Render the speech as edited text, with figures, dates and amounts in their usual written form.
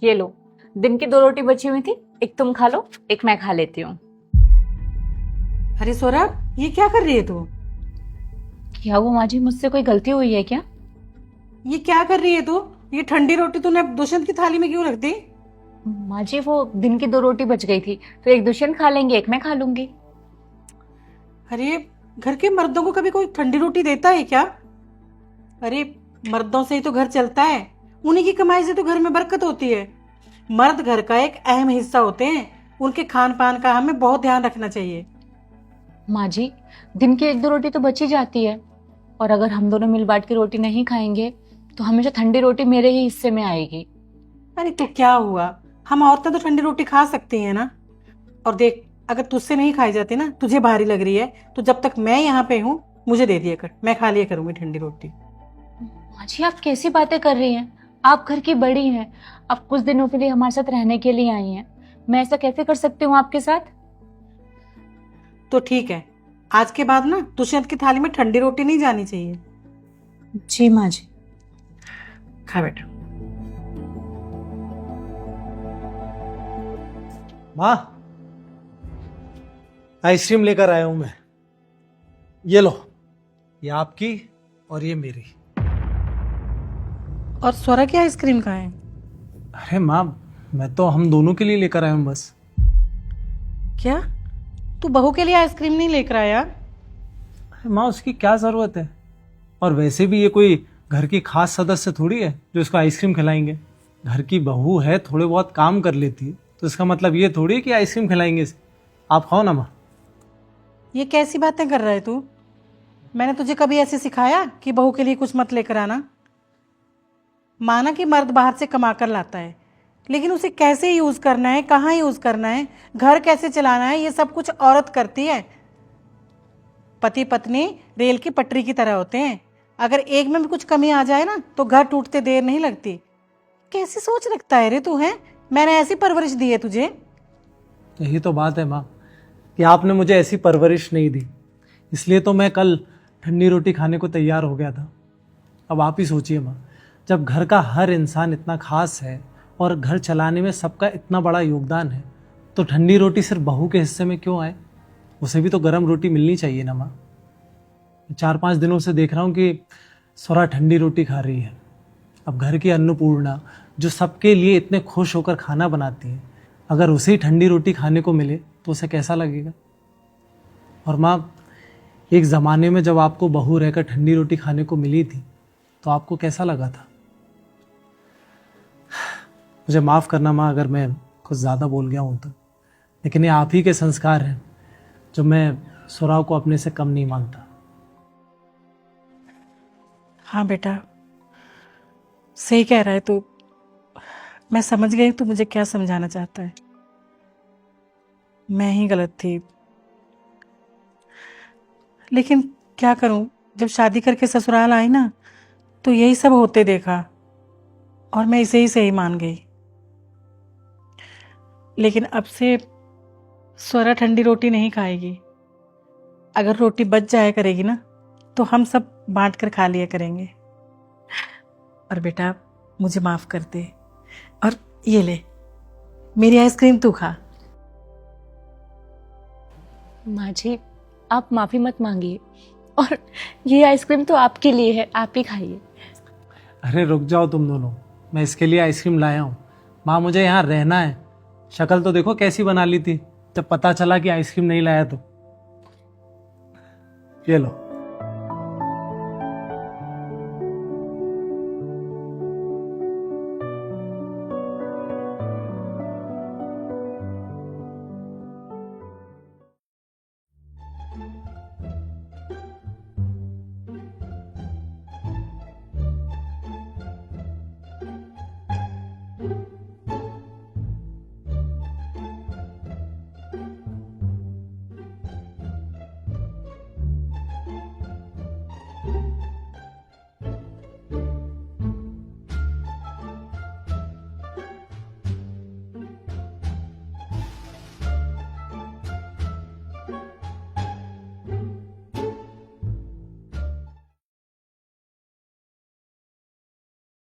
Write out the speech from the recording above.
ये लो, दिन की 2 रोटी बची हुई थी, एक तुम खा लो, एक मैं खा लेती हूँ। अरे सौरभ, ये क्या कर रही है तू? क्या हुआ माँ जी, मुझसे कोई गलती हुई है क्या? ये क्या कर रही है तू? ये ठंडी रोटी तूने दुष्यंत की थाली में क्यों रख दी? माँ जी वो दिन की 2 रोटी बच गई थी, तो एक दुष्यंत खा लेंगे, एक मैं खा लूंगी। अरे, घर के मर्दों को कभी कोई ठंडी रोटी देता है क्या? अरे, मर्दों से ही तो घर चलता है। उन्हीं की कमाई से तो घर में बरकत होती है। मर्द घर का एक अहम हिस्सा होते हैं। उनके खान पान का हमें बहुत ध्यान रखना चाहिए। माँ जी, दिन की 1-2 रोटी तो बच ही जाती है, और अगर हम दोनों मिल बांट के रोटी नहीं खाएंगे तो हमेशा ठंडी रोटी मेरे ही हिस्से में आएगी। अरे तो क्या हुआ? हम औरतें तो ठंडी रोटी खा सकती हैं ना। और देख, अगर तुझसे नहीं खाई जाती ना, तुझे भारी लग रही है, तो जब तक मैं यहाँ पे हूँ मुझे दे दिया कर, मैं खा लिया करूंगी ठंडी रोटी। माँ जी आप कैसी बातें कर रही हैं? आप घर की बड़ी हैं, आप कुछ दिनों के लिए हमारे साथ रहने के लिए आई हैं। मैं ऐसा कैसे कर सकती हूँ आपके साथ? तो ठीक है, आज के बाद ना दुष्यंत की थाली में ठंडी रोटी नहीं जानी चाहिए। जी माँ जी। खा बेटा। माँ, आइसक्रीम लेकर आया हूं मैं। ये लो, ये आपकी और ये मेरी। और स्वरा की आइसक्रीम कहाँ है? अरे माँ, मैं तो हम दोनों के लिए लेकर आया हूं बस। क्या? तू बहू के लिए आइसक्रीम नहीं लेकर आया? अरे माँ, उसकी क्या ज़रूरत है? और वैसे भी ये कोई घर की खास सदस्य थोड़ी है जो इसको आइसक्रीम खिलाएंगे। घर की बहू है, थोड़े बहुत काम कर लेती है, तो इसका मतलब ये थोड़ी है कि आइसक्रीम खिलाएंगे इसे। आप खाओ ना माँ। ये कैसी बातें कर रहा है तू? मैंने तुझे कभी ऐसे सिखाया कि बहू के लिए कुछ मत लेकर आना? माना कि मर्द बाहर से कमा कर लाता है, लेकिन उसे कैसे यूज करना है, कहाँ यूज करना है, घर कैसे चलाना है, ये सब कुछ औरत करती है। पति पत्नी रेल की पटरी की तरह होते हैं। अगर एक में भी कुछ कमी आ जाए ना तो घर टूटते देर नहीं लगती। कैसी सोच रखता है रे तू? है, मैंने ऐसी परवरिश दी है तुझे? यही तो बात है माँ, कि आपने मुझे ऐसी परवरिश नहीं दी, इसलिए तो मैं कल ठंडी रोटी खाने को तैयार हो गया था। अब आप ही सोचिए माँ, जब घर का हर इंसान इतना खास है और घर चलाने में सबका इतना बड़ा योगदान है, तो ठंडी रोटी सिर्फ बहू के हिस्से में क्यों आए? उसे भी तो गर्म रोटी मिलनी चाहिए ना माँ। 4-5 दिनों से देख रहा हूँ कि स्वरा ठंडी रोटी खा रही है। अब घर की अन्नपूर्णा, जो सबके लिए इतने खुश होकर खाना बनाती है, अगर उसे ही ठंडी रोटी खाने को मिले तो उसे कैसा लगेगा? और माँ, एक ज़माने में जब आपको बहू रहकर ठंडी रोटी खाने को मिली थी, तो आपको कैसा लगा था? मुझे माफ़ करना माँ अगर मैं कुछ ज़्यादा बोल गया हूँ तो, लेकिन ये आप ही के संस्कार हैं जो मैं सुराव को अपने से कम नहीं मानता। हाँ बेटा, सही कह रहा है तू। मैं समझ गई तू मुझे क्या समझाना चाहता है। मैं ही गलत थी, लेकिन क्या करूं, जब शादी करके ससुराल आई ना तो यही सब होते देखा और मैं इसे ही सही मान गई। लेकिन अब से स्वरा ठंडी रोटी नहीं खाएगी। अगर रोटी बच जाया करेगी ना तो हम सब बांट कर खा लिया करेंगे। और बेटा, मुझे माफ कर दे। और ये ले, मेरी आइसक्रीम तू खा। माँ जी आप माफी मत मांगिए, और ये आइसक्रीम तो आपके लिए है, आप ही खाइए। अरे रुक जाओ तुम दोनों, मैं इसके लिए आइसक्रीम लाया हूँ। माँ, मुझे यहाँ रहना है। शक्ल तो देखो कैसी बना ली थी जब पता चला कि आइसक्रीम नहीं लाया तो। ये लो।